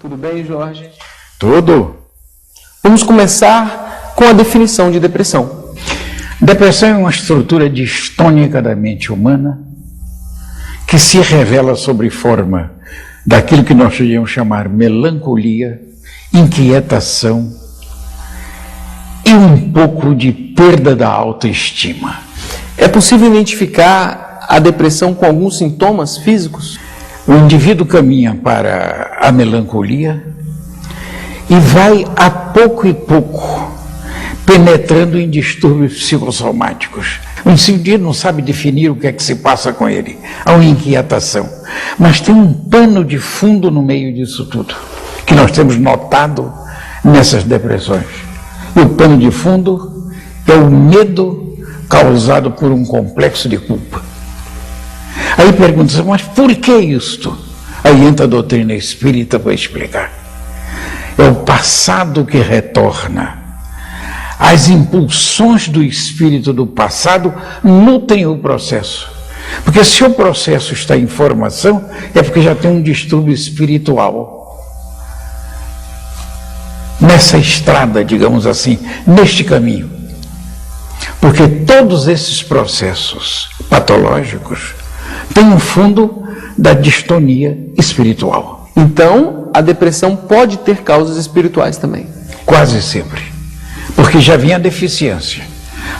Tudo bem, Jorge? Tudo. Vamos começar com a definição de depressão. Depressão é uma estrutura distônica da mente humana que se revela sob forma daquilo que nós podemos chamar melancolia, inquietação e um pouco de perda da autoestima. É possível identificar a depressão com alguns sintomas físicos? O indivíduo caminha para a melancolia e vai a pouco e pouco penetrando em distúrbios psicossomáticos. O indivíduo não sabe definir o que é que se passa com ele. Há uma inquietação. Mas tem um pano de fundo no meio disso tudo, que nós temos notado nessas depressões. E o pano de fundo é o medo causado por um complexo de culpa. Aí pergunta-se, mas por que isto? Aí entra a doutrina espírita para explicar. É o passado que retorna. As impulsões do espírito do passado nutrem o processo. Porque se o processo está em formação, é porque já tem um distúrbio espiritual. Nessa estrada, digamos assim, neste caminho. Porque todos esses processos patológicos têm um fundo da distonia espiritual. Então, a depressão pode ter causas espirituais também. Quase sempre. Porque já vinha a deficiência.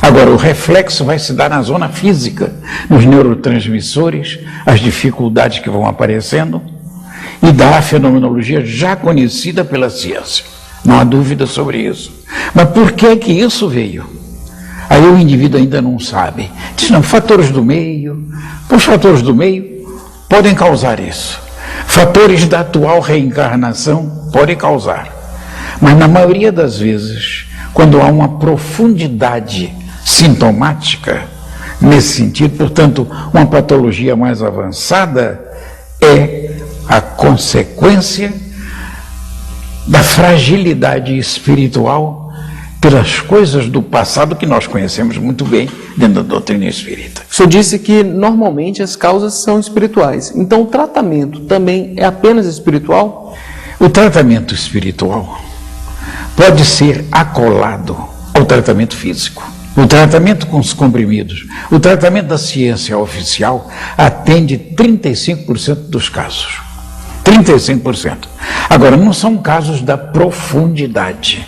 Agora, o reflexo vai se dar na zona física, nos neurotransmissores, as dificuldades que vão aparecendo, e da fenomenologia já conhecida pela ciência. Não há dúvida sobre isso. Mas por que que isso veio? Aí o indivíduo ainda não sabe. Diz, não, fatores do meio. Os fatores do meio podem causar isso. Fatores da atual reencarnação podem causar. Mas na maioria das vezes, quando há uma profundidade sintomática nesse sentido, portanto, uma patologia mais avançada, é a consequência da fragilidade espiritual pelas coisas do passado que nós conhecemos muito bem dentro da doutrina espírita. O senhor disse que normalmente as causas são espirituais. Então o tratamento também é apenas espiritual? O tratamento espiritual pode ser acolado ao tratamento físico. O tratamento com os comprimidos, o tratamento da ciência oficial atende 35% dos casos. 35%. Agora, não são casos da profundidade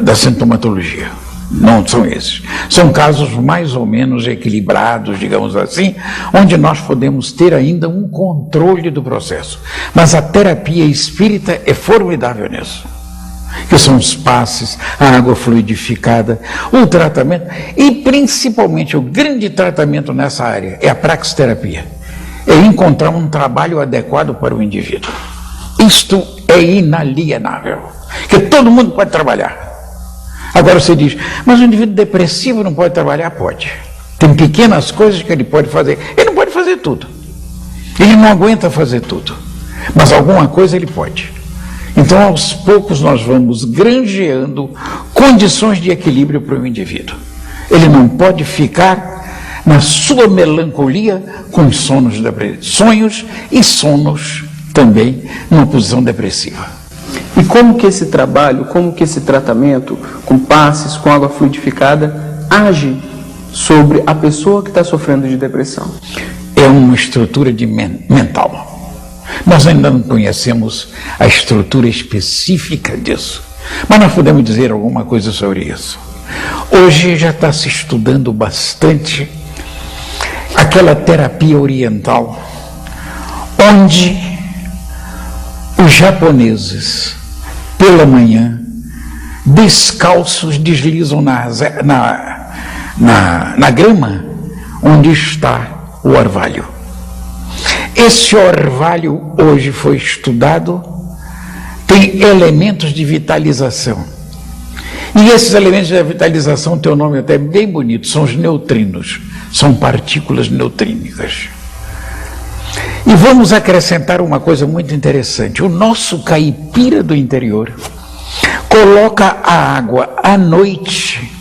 da sintomatologia. Não são esses. São casos mais ou menos equilibrados, digamos assim, onde nós podemos ter ainda um controle do processo. Mas a terapia espírita é formidável nisso. Que são os passes, a água fluidificada, o tratamento, e principalmente o grande tratamento nessa área é a praxiterapia. É encontrar um trabalho adequado para o indivíduo. Isto é inalienável, que todo mundo pode trabalhar. Agora você diz, mas o indivíduo depressivo não pode trabalhar? Pode. Tem pequenas coisas que ele pode fazer. Ele não pode fazer tudo. Ele não aguenta fazer tudo. Mas alguma coisa ele pode. Então, aos poucos, nós vamos granjeando condições de equilíbrio para o indivíduo. Ele não pode ficar na sua melancolia com sonhos e sonos também numa posição depressiva. E como que esse trabalho, como que esse tratamento, com passes, com água fluidificada, age sobre a pessoa que está sofrendo de depressão? É uma estrutura mental. Nós ainda não conhecemos a estrutura específica disso, mas nós podemos dizer alguma coisa sobre isso. Hoje já está se estudando bastante aquela terapia oriental, onde os japoneses, pela manhã, descalços, deslizam na grama onde está o orvalho. Esse orvalho hoje foi estudado, tem elementos de vitalização. E esses elementos de vitalização têm um nome até bem bonito, são os neutrinos, são partículas neutrínicas. E vamos acrescentar uma coisa muito interessante. O nosso caipira do interior coloca a água à noite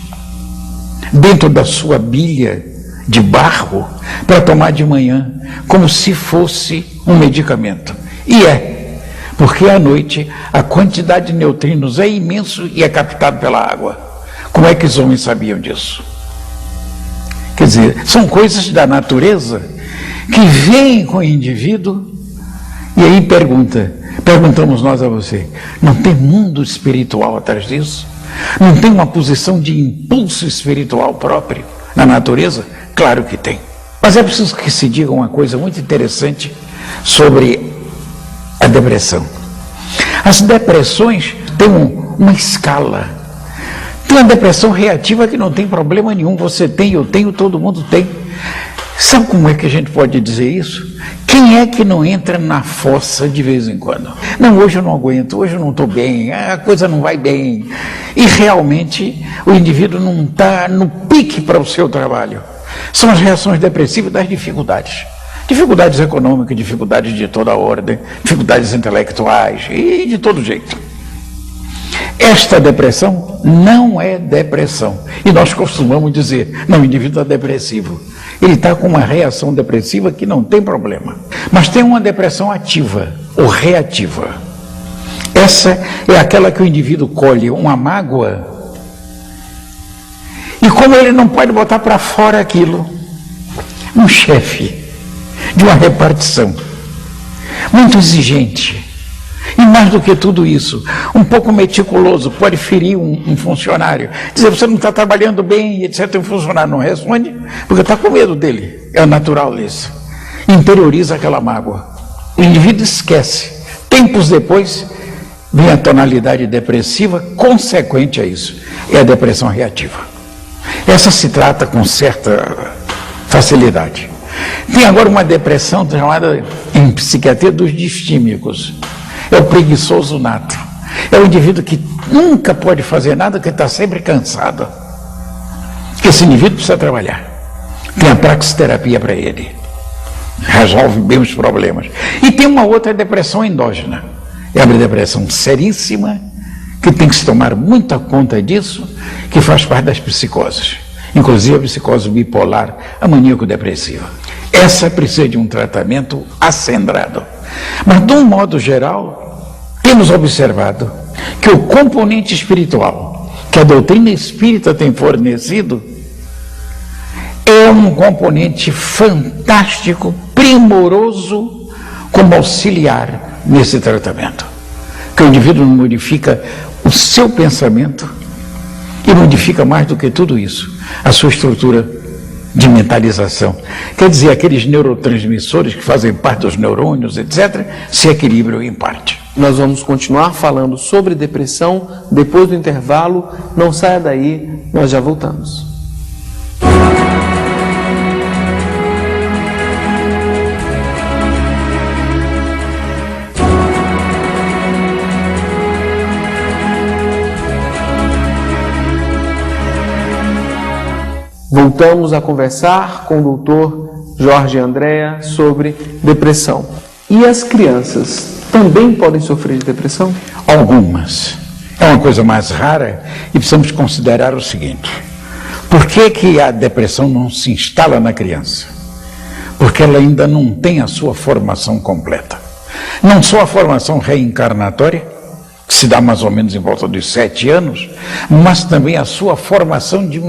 dentro da sua bilha de barro para tomar de manhã, como se fosse um medicamento. E porque à noite a quantidade de neutrinos é imenso e é captado pela água. Como é que os homens sabiam disso? Quer dizer, são coisas da natureza que vêm com o indivíduo. E aí perguntamos nós a você, não tem mundo espiritual atrás disso? Não tem uma posição de impulso espiritual próprio na natureza? Claro que tem. Mas é preciso que se diga uma coisa muito interessante sobre a depressão. As depressões têm uma escala. Tem uma depressão reativa que não tem problema nenhum. Você tem, eu tenho, todo mundo tem. Sabe como é que a gente pode dizer isso? Quem é que não entra na fossa de vez em quando? Não, hoje eu não aguento, hoje eu não estou bem, a coisa não vai bem. E realmente o indivíduo não está no pique para o seu trabalho. São as reações depressivas das dificuldades. Dificuldades econômicas, dificuldades de toda ordem, dificuldades intelectuais e de todo jeito. Esta depressão não é depressão. E nós costumamos dizer, não, o indivíduo é depressivo. Ele está com uma reação depressiva que não tem problema. Mas tem uma depressão ativa ou reativa. Essa é aquela que o indivíduo colhe uma mágoa e como ele não pode botar para fora aquilo, um chefe de uma repartição muito exigente, e mais do que tudo isso, um pouco meticuloso, pode ferir um funcionário, dizer, você não está trabalhando bem, etc. O funcionário não responde, porque está com medo dele, é natural isso, interioriza aquela mágoa, o indivíduo esquece, tempos depois vem a tonalidade depressiva consequente a isso, é a depressão reativa. Essa se trata com certa facilidade. Tem agora uma depressão chamada em psiquiatria dos distímicos. É o preguiçoso nato. É o indivíduo que nunca pode fazer nada, que está sempre cansado. Esse indivíduo precisa trabalhar. Tem a praxiterapia para ele. Resolve bem os problemas. E tem uma outra depressão endógena. É uma depressão seríssima, que tem que se tomar muita conta disso, que faz parte das psicoses. Inclusive a psicose bipolar, a maníaco-depressiva. Essa precisa de um tratamento acendrado. Mas, de um modo geral, temos observado que o componente espiritual que a doutrina espírita tem fornecido é um componente fantástico, primoroso, como auxiliar nesse tratamento. Que o indivíduo modifica o seu pensamento e modifica mais do que tudo isso, a sua estrutura de mentalização. Quer dizer, aqueles neurotransmissores que fazem parte dos neurônios, etc., se equilibram em parte. Nós vamos continuar falando sobre depressão depois do intervalo. Não saia daí, nós já voltamos. Voltamos a conversar com o doutor Jorge Andréa sobre depressão. E as crianças também podem sofrer de depressão? Algumas. É uma coisa mais rara e precisamos considerar o seguinte. Por que a depressão não se instala na criança? Porque ela ainda não tem a sua formação completa. Não só a formação reencarnatória, que se dá mais ou menos em volta dos 7 anos, mas também a sua formação de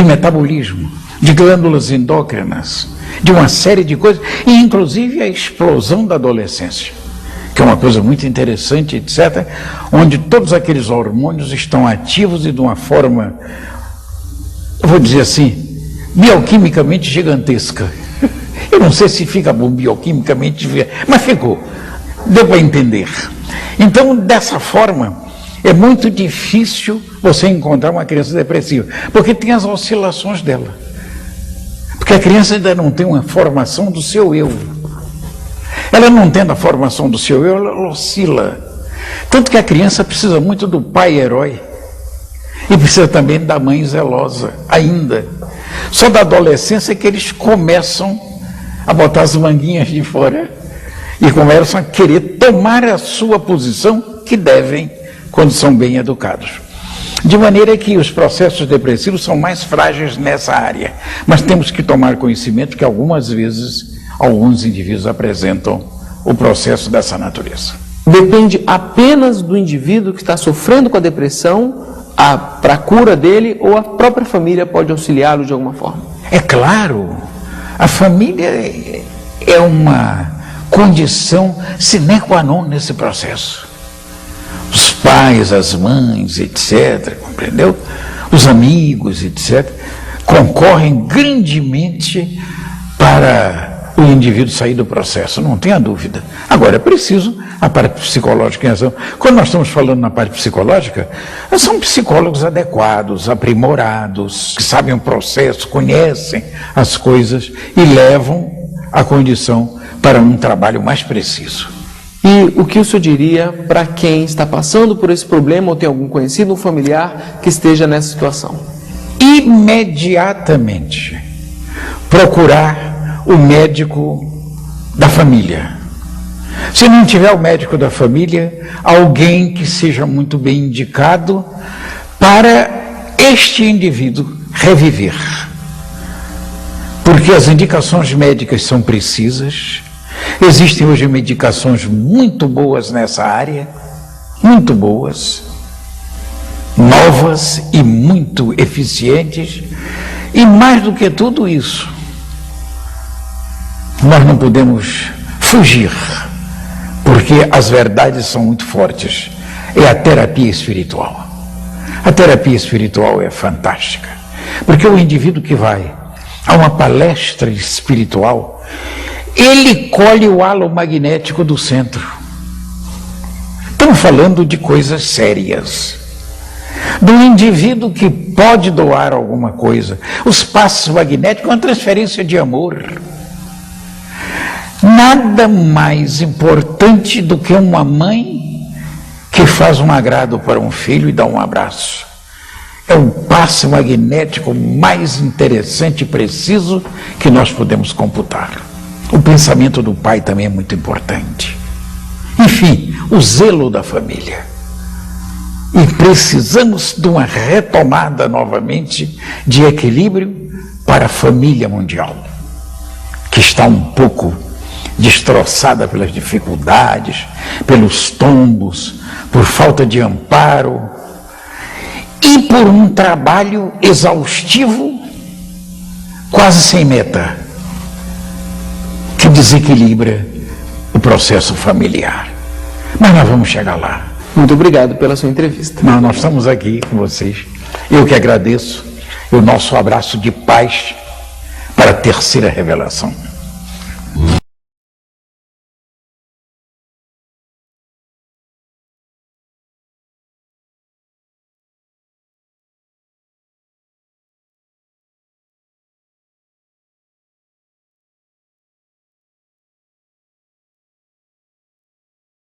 metabolismo, de glândulas endócrinas, de uma série de coisas, e inclusive a explosão da adolescência, que é uma coisa muito interessante, etc., onde todos aqueles hormônios estão ativos e de uma forma, eu vou dizer assim, bioquimicamente gigantesca. Eu não sei se fica bom bioquimicamente, mas ficou, deu para entender. Então, dessa forma, é muito difícil você encontrar uma criança depressiva, porque tem as oscilações dela. Porque a criança ainda não tem uma formação do seu eu. Ela não tendo a formação do seu eu, ela oscila. Tanto que a criança precisa muito do pai herói e precisa também da mãe zelosa, ainda. Só da adolescência é que eles começam a botar as manguinhas de fora e começam a querer tomar a sua posição que devem quando são bem educados. De maneira que os processos depressivos são mais frágeis nessa área. Mas temos que tomar conhecimento que algumas vezes alguns indivíduos apresentam o processo dessa natureza. Depende apenas do indivíduo que está sofrendo com a depressão para a cura dele, ou a própria família pode auxiliá-lo de alguma forma? É claro, a família é uma condição sine qua non nesse processo. Os pais, as mães, etc., compreendeu? Os amigos, etc., concorrem grandemente para o indivíduo sair do processo, não tenha dúvida. Agora, é preciso a parte psicológica em ação. Quando nós estamos falando na parte psicológica, são psicólogos adequados, aprimorados, que sabem o processo, conhecem as coisas e levam a condição para um trabalho mais preciso. E o que o senhor diria para quem está passando por esse problema ou tem algum conhecido, um familiar que esteja nessa situação? Imediatamente procurar o médico da família. Se não tiver o médico da família, alguém que seja muito bem indicado para este indivíduo reviver. Porque as indicações médicas são precisas. Existem hoje medicações muito boas nessa área, muito boas, novas e muito eficientes, e mais do que tudo isso, nós não podemos fugir, porque as verdades são muito fortes. É a terapia espiritual. A terapia espiritual é fantástica, porque o indivíduo que vai a uma palestra espiritual, ele colhe o halo magnético do centro. Estamos falando de coisas sérias. Do indivíduo que pode doar alguma coisa. Os passos magnéticos é uma transferência de amor. Nada mais importante do que uma mãe que faz um agrado para um filho e dá um abraço. É o passo magnético mais interessante e preciso que nós podemos computar. O pensamento do pai também é muito importante. Enfim, o zelo da família. E precisamos de uma retomada novamente de equilíbrio para a família mundial, que está um pouco destroçada pelas dificuldades, pelos tombos, por falta de amparo e por um trabalho exaustivo, quase sem meta, que desequilibra o processo familiar. Mas nós vamos chegar lá. Muito obrigado pela sua entrevista. Mas nós estamos aqui com vocês. Eu que agradeço. E o nosso abraço de paz para a terceira revelação.